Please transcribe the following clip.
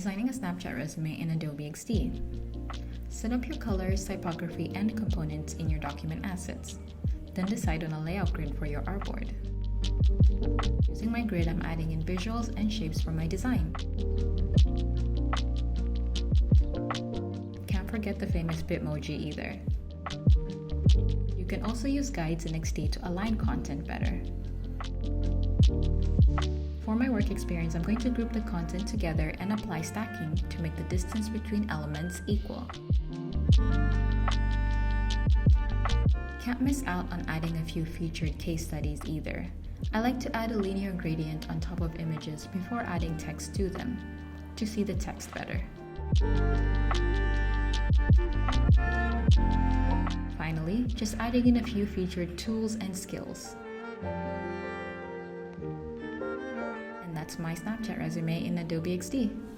Designing a Snapchat resume in Adobe XD. Set up your colors, typography, and components in your document assets. Then decide on a layout grid for your artboard. Using my grid, I'm adding in visuals and shapes for my design. Can't forget the famous Bitmoji either. You can also use guides in XD to align content better. For my work experience, I'm going to group the content together and apply stacking to make the distance between elements equal. Can't miss out on adding a few featured case studies either. I like to add a linear gradient on top of images before adding text to them, to see the text better. Finally, just adding in a few featured tools and skills. And that's my Snapchat resume in Adobe XD.